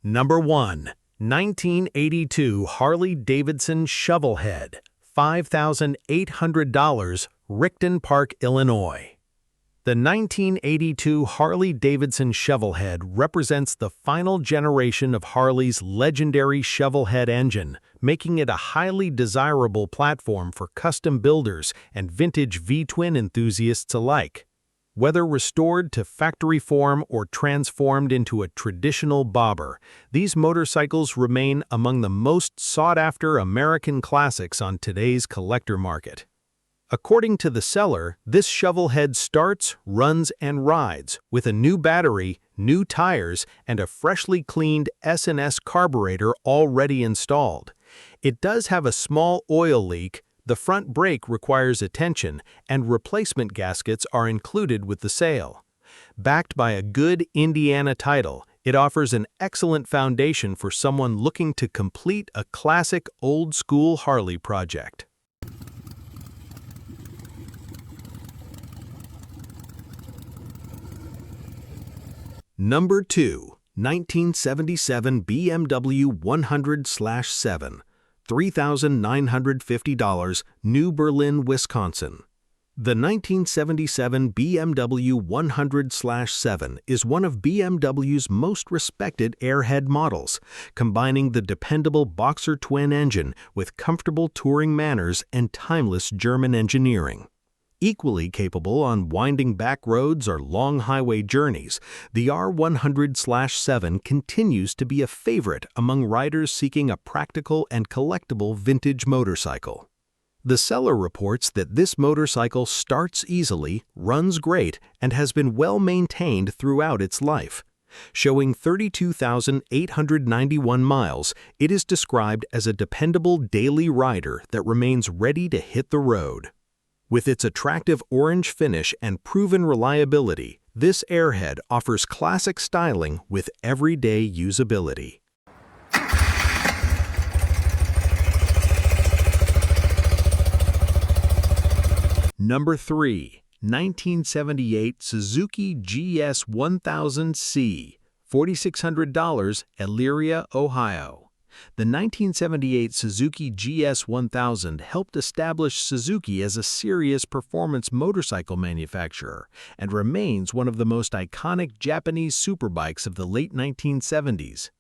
Number 1. 1982 Harley-Davidson Shovelhead, $5,800, Rickton Park, Illinois. The 1982 Harley-Davidson Shovelhead represents the final generation of Harley's legendary Shovelhead engine, making it a highly desirable platform for custom builders and vintage V-twin enthusiasts alike. Whether restored to factory form or transformed into a traditional bobber, these motorcycles remain among the most sought-after American classics on today's collector market. According to the seller, this Shovelhead starts, runs, and rides with a new battery, new tires, and a freshly cleaned S&S carburetor already installed. It does have a small oil leak, the front brake requires attention, and replacement gaskets are included with the sale. Backed by a good Indiana title, it offers an excellent foundation for someone looking to complete a classic old-school Harley project. Number 2. 1977 BMW 100/7, $3,950, New Berlin, Wisconsin. The 1977 BMW 100/7 is one of BMW's most respected airhead models, combining the dependable Boxer twin engine with comfortable touring manners and timeless German engineering. Equally capable on winding back roads or long highway journeys, the R100/7 continues to be a favorite among riders seeking a practical and collectible vintage motorcycle. The seller reports that this motorcycle starts easily, runs great, and has been well maintained throughout its life. Showing 32,891 miles, it is described as a dependable daily rider that remains ready to hit the road. With its attractive orange finish and proven reliability, this airhead offers classic styling with everyday usability. Number 3. 1978 Suzuki GS1000C, $4,600, Elyria, Ohio. The 1978 Suzuki GS1000 helped establish Suzuki as a serious performance motorcycle manufacturer and remains one of the most iconic Japanese superbikes of the late 1970s.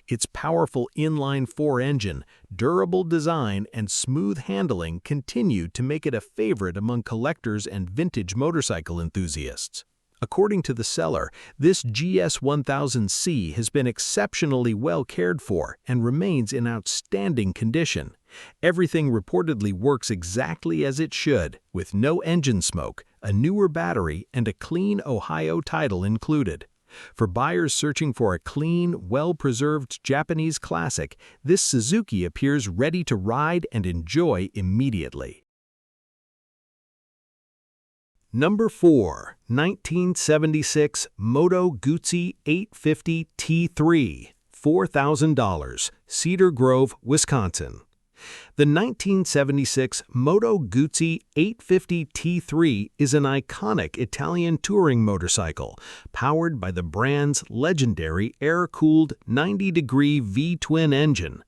Its powerful inline-4 engine, durable design, and smooth handling continue to make it a favorite among collectors and vintage motorcycle enthusiasts. According to the seller, this GS1000C has been exceptionally well cared for and remains in outstanding condition. Everything reportedly works exactly as it should, with no engine smoke, a newer battery, and a clean Ohio title included. For buyers searching for a clean, well-preserved Japanese classic, this Suzuki appears ready to ride and enjoy immediately. Number 4. 1976 Moto Guzzi 850 T3, $4,000, Cedar Grove, Wisconsin. The 1976 Moto Guzzi 850 T3 is an iconic Italian touring motorcycle powered by the brand's legendary air-cooled 90-degree V-twin engine.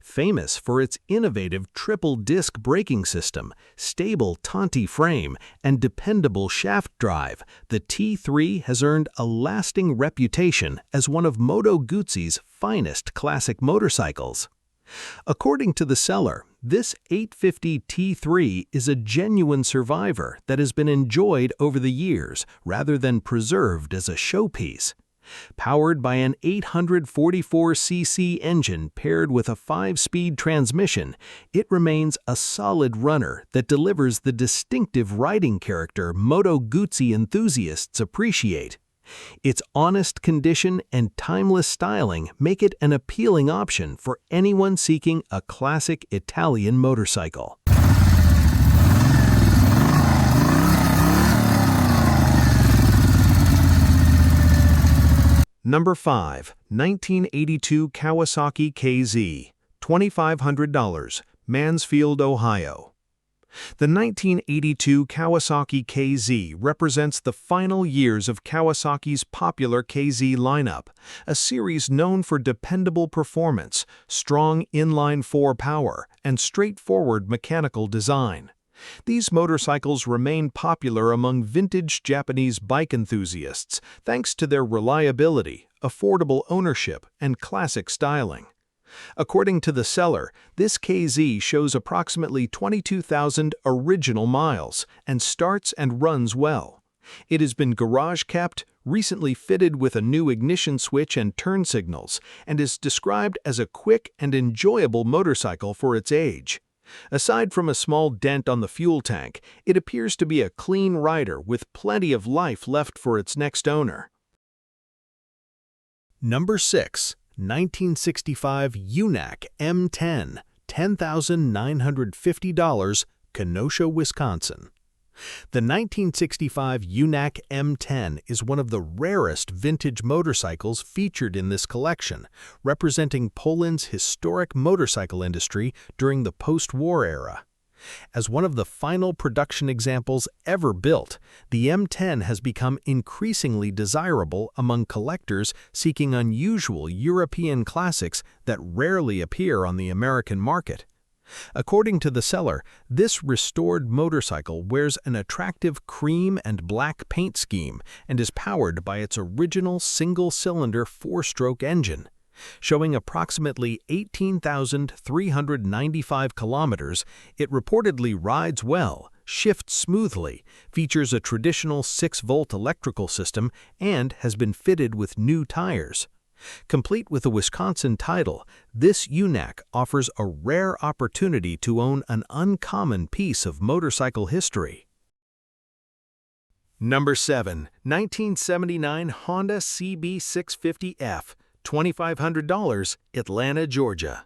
Famous for its innovative triple-disc braking system, stable Tanti frame, and dependable shaft drive, the T3 has earned a lasting reputation as one of Moto Guzzi's finest classic motorcycles. According to the seller, this 850 T3 is a genuine survivor that has been enjoyed over the years rather than preserved as a showpiece. Powered by an 844cc engine paired with a 5-speed transmission, it remains a solid runner that delivers the distinctive riding character Moto Guzzi enthusiasts appreciate. Its honest condition and timeless styling make it an appealing option for anyone seeking a classic Italian motorcycle. Number 5. 1982 Kawasaki KZ, $2,500, Mansfield, Ohio. The 1982 Kawasaki KZ represents the final years of Kawasaki's popular KZ lineup, a series known for dependable performance, strong inline-4 power, and straightforward mechanical design. These motorcycles remain popular among vintage Japanese bike enthusiasts thanks to their reliability, affordable ownership, and classic styling. According to the seller, this KZ shows approximately 22,000 original miles and starts and runs well. It has been garage-kept, recently fitted with a new ignition switch and turn signals, and is described as a quick and enjoyable motorcycle for its age. Aside from a small dent on the fuel tank, it appears to be a clean rider with plenty of life left for its next owner. Number 6. 1965 UNAC M10, $10,950, Kenosha, Wisconsin. The 1965 UNAC M10 is one of the rarest vintage motorcycles featured in this collection, representing Poland's historic motorcycle industry during the post-war era. As one of the final production examples ever built, the M10 has become increasingly desirable among collectors seeking unusual European classics that rarely appear on the American market. According to the seller, this restored motorcycle wears an attractive cream and black paint scheme and is powered by its original single-cylinder four-stroke engine. Showing approximately 18,395 kilometers, it reportedly rides well, shifts smoothly, features a traditional 6-volt electrical system, and has been fitted with new tires. Complete with a Wisconsin title, this UNAC offers a rare opportunity to own an uncommon piece of motorcycle history. Number 7. 1979 Honda CB650F, $2,500, Atlanta, Georgia.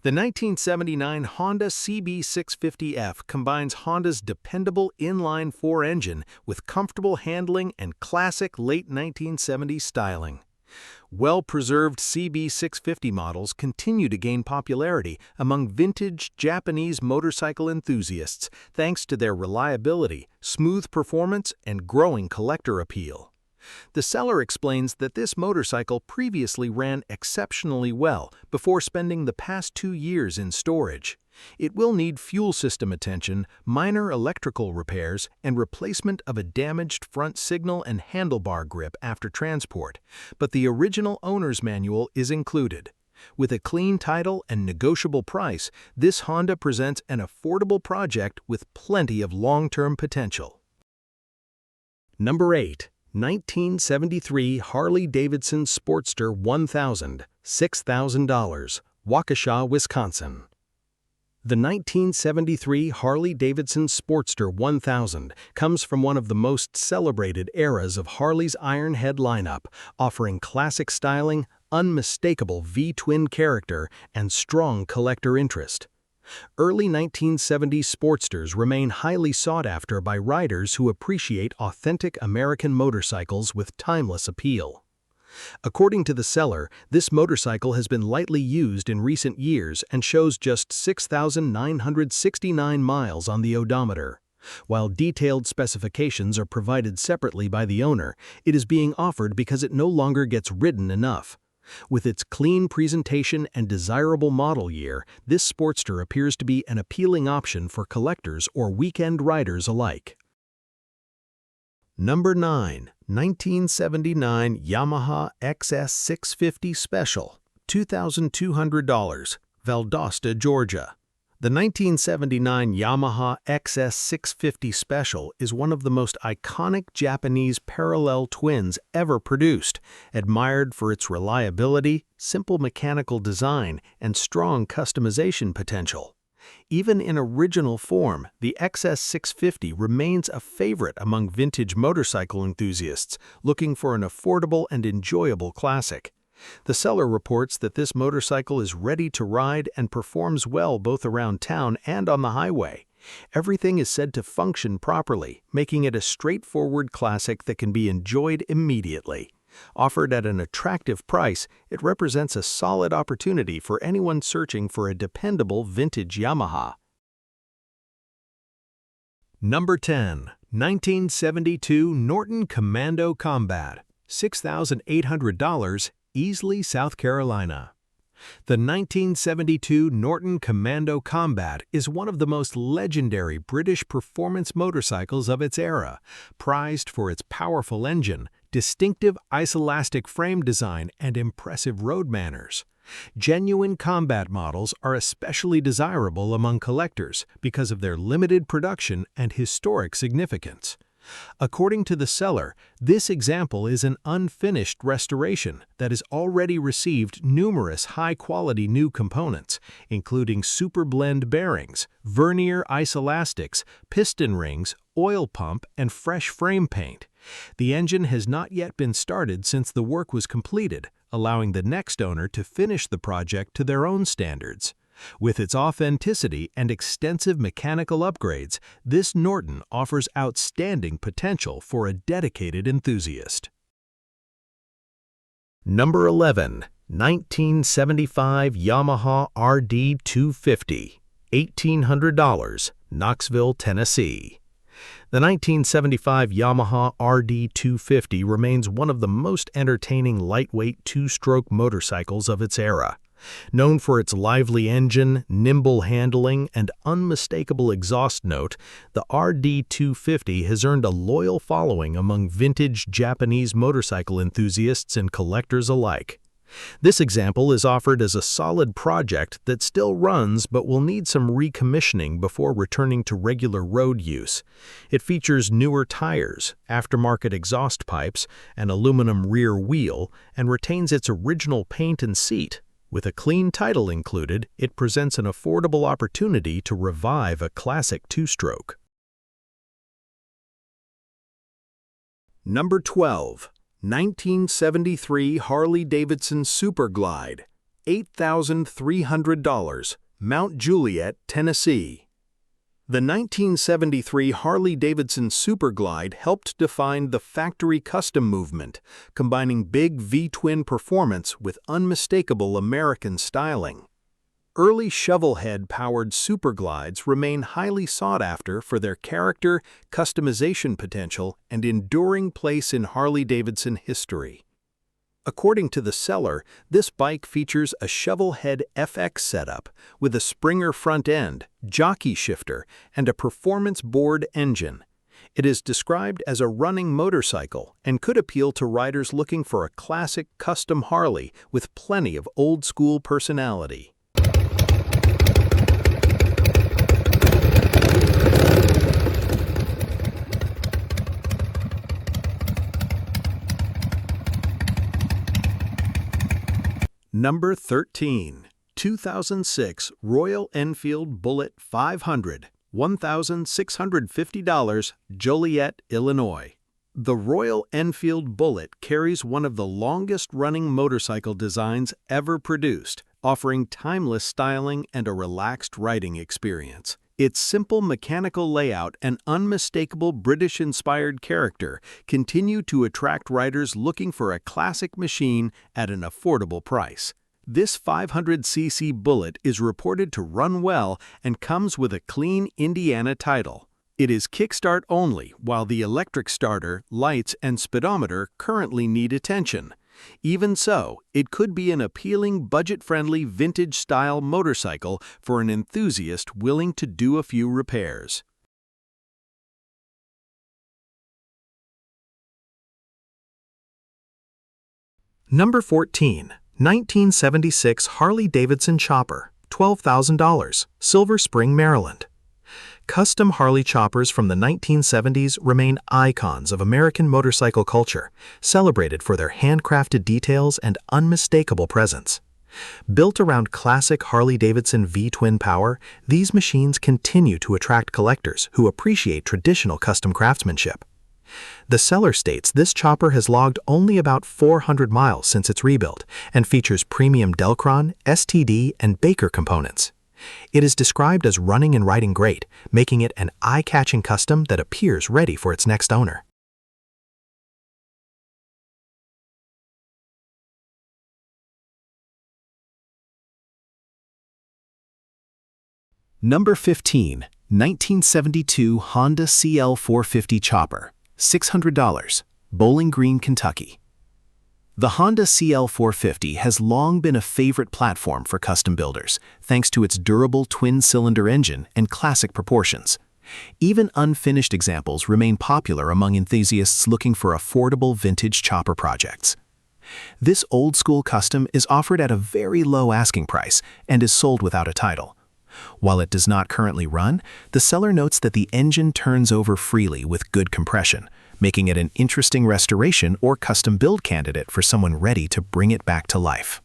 The 1979 Honda CB650F combines Honda's dependable inline-4 engine with comfortable handling and classic late 1970s styling. Well-preserved CB650 models continue to gain popularity among vintage Japanese motorcycle enthusiasts thanks to their reliability, smooth performance, and growing collector appeal. The seller explains that this motorcycle previously ran exceptionally well before spending the past 2 years in storage. It will need fuel system attention, minor electrical repairs, and replacement of a damaged front signal and handlebar grip after transport, but the original owner's manual is included. With a clean title and negotiable price, this Honda presents an affordable project with plenty of long-term potential. Number 8. 1973 Harley-Davidson Sportster 1000, $6,000, Waukesha, Wisconsin. The 1973 Harley-Davidson Sportster 1000 comes from one of the most celebrated eras of Harley's Ironhead lineup, offering classic styling, unmistakable V-twin character, and strong collector interest. Early 1970s Sportsters remain highly sought after by riders who appreciate authentic American motorcycles with timeless appeal. According to the seller, this motorcycle has been lightly used in recent years and shows just 6,969 miles on the odometer. While detailed specifications are provided separately by the owner, it is being offered because it no longer gets ridden enough. With its clean presentation and desirable model year, this Sportster appears to be an appealing option for collectors or weekend riders alike. Number 9. 1979 Yamaha XS650 Special, $2,200, Valdosta, Georgia. The 1979 Yamaha XS650 Special is one of the most iconic Japanese parallel twins ever produced, admired for its reliability, simple mechanical design, and strong customization potential. Even in original form, the XS650 remains a favorite among vintage motorcycle enthusiasts looking for an affordable and enjoyable classic. The seller reports that this motorcycle is ready to ride and performs well both around town and on the highway. Everything is said to function properly, making it a straightforward classic that can be enjoyed immediately. Offered at an attractive price, it represents a solid opportunity for anyone searching for a dependable vintage Yamaha. Number 10. 1972 Norton Commando Combat, $6,800, Easley, South Carolina. The 1972 Norton Commando Combat is one of the most legendary British performance motorcycles of its era, prized for its powerful engine, distinctive isolastic frame design, and impressive road manners. Genuine combat models are especially desirable among collectors because of their limited production and historic significance. According to the seller, this example is an unfinished restoration that has already received numerous high-quality new components, including super blend bearings, vernier isolastics, piston rings, oil pump, and fresh frame paint. The engine has not yet been started since the work was completed, allowing the next owner to finish the project to their own standards. With its authenticity and extensive mechanical upgrades, this Norton offers outstanding potential for a dedicated enthusiast. Number 11. 1975 Yamaha RD250, $1,800, Knoxville, Tennessee. The 1975 Yamaha RD250 remains one of the most entertaining lightweight two-stroke motorcycles of its era. Known for its lively engine, nimble handling, and unmistakable exhaust note, the RD250 has earned a loyal following among vintage Japanese motorcycle enthusiasts and collectors alike. This example is offered as a solid project that still runs but will need some recommissioning before returning to regular road use. It features newer tires, aftermarket exhaust pipes, an aluminum rear wheel, and retains its original paint and seat. With a clean title included, it presents an affordable opportunity to revive a classic two-stroke. Number 12. 1973 Harley-Davidson Super Glide, $8,300, Mount Juliet, Tennessee. The 1973 Harley-Davidson Super Glide helped define the factory custom movement, combining big V-twin performance with unmistakable American styling. Early shovelhead-powered Super Glides remain highly sought after for their character, customization potential, and enduring place in Harley-Davidson history. According to the seller, this bike features a shovelhead FX setup with a Springer front end, jockey shifter, and a performance board engine. It is described as a running motorcycle and could appeal to riders looking for a classic custom Harley with plenty of old-school personality. Number 13. 2006 Royal Enfield Bullitt 500, $1,650, Joliet, Illinois. The Royal Enfield Bullitt carries one of the longest-running motorcycle designs ever produced, offering timeless styling and a relaxed riding experience. Its simple mechanical layout and unmistakable British-inspired character continue to attract riders looking for a classic machine at an affordable price. This 500cc Bullitt is reported to run well and comes with a clean Indiana title. It is kickstart only, while the electric starter, lights, and speedometer currently need attention. Even so, it could be an appealing, budget-friendly, vintage-style motorcycle for an enthusiast willing to do a few repairs. Number 14. 1976 Harley-Davidson Chopper, $12,000, Silver Spring, Maryland. Custom Harley choppers from the 1970s remain icons of American motorcycle culture, celebrated for their handcrafted details and unmistakable presence. Built around classic Harley-Davidson V-twin power, these machines continue to attract collectors who appreciate traditional custom craftsmanship. The seller states this chopper has logged only about 400 miles since its rebuild and features premium Delcron, STD, and Baker components. It is described as running and riding great, making it an eye-catching custom that appears ready for its next owner. Number 15. 1972 Honda CL450 Chopper, $600, Bowling Green, Kentucky. The Honda CL450 has long been a favorite platform for custom builders, thanks to its durable twin-cylinder engine and classic proportions. Even unfinished examples remain popular among enthusiasts looking for affordable vintage chopper projects. This old-school custom is offered at a very low asking price and is sold without a title. While it does not currently run, the seller notes that the engine turns over freely with good compression, making it an interesting restoration or custom build candidate for someone ready to bring it back to life.